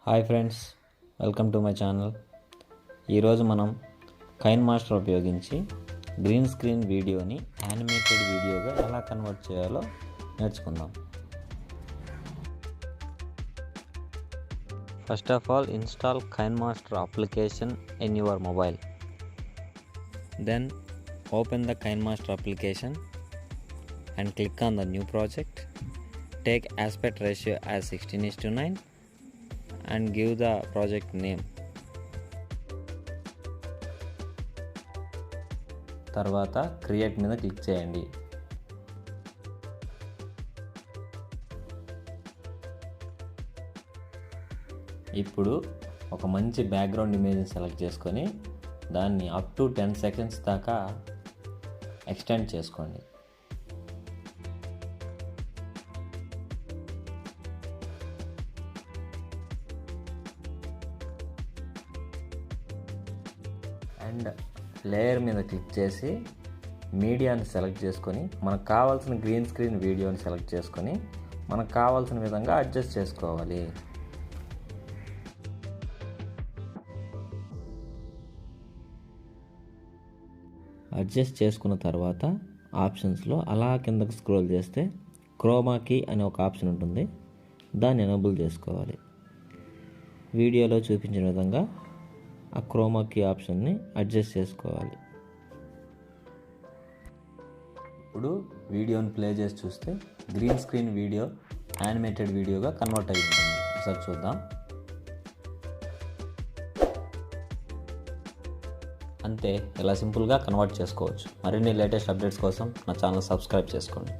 Hi friends, welcome to my channel. ఈరోజు మనం కైన్మాస్టర్ ఉపయోగించి గ్రీన్ స్క్రీన్ వీడియోని యానిమేటెడ్ వీడియోగా ఎలా కన్వర్ట్ చేయాలో నేర్చుకుందాం. First of all, install కైన్మాస్టర్ application in your mobile. Then open the KineMaster application and click on the new project. Take aspect ratio as 16:9 and give the project name. తర్వాత create మీద click చేయండి. ఇప్పుడు ఒక మంచి background ఇమేజ్ని select చేసుకొని దాన్ని up to 10 seconds దాకా ఎక్స్టెండ్ చేసుకోండి. అండ్ లేయర్ మీద క్లిక్ చేసి మీడియాని సెలెక్ట్ చేసుకొని మనకు కావాల్సిన గ్రీన్ స్క్రీన్ వీడియోని సెలెక్ట్ చేసుకొని మనకు కావాల్సిన విధంగా అడ్జస్ట్ చేసుకోవాలి. అడ్జస్ట్ చేసుకున్న తర్వాత ఆప్షన్స్లో అలా కిందకు స్క్రోల్ చేస్తే క్రోమా కీ అనే ఒక ఆప్షన్ ఉంటుంది, దాన్ని ఎనేబుల్ చేసుకోవాలి. వీడియోలో చూపించిన విధంగా ఆ క్రోమా కీ ఆప్షన్ని అడ్జస్ట్ చేసుకోవాలి. ఇప్పుడు వీడియోని ప్లే చేసి చూస్తే గ్రీన్ స్క్రీన్ వీడియో యానిమేటెడ్ వీడియోగా కన్వర్ట్ అయ్యింది. ఒకసారి చూద్దాం. అంతే, ఇలా సింపుల్గా కన్వర్ట్ చేసుకోవచ్చు. మరిన్ని లేటెస్ట్ అప్డేట్స్ కోసం నా ఛానల్ సబ్స్క్రైబ్ చేసుకోండి.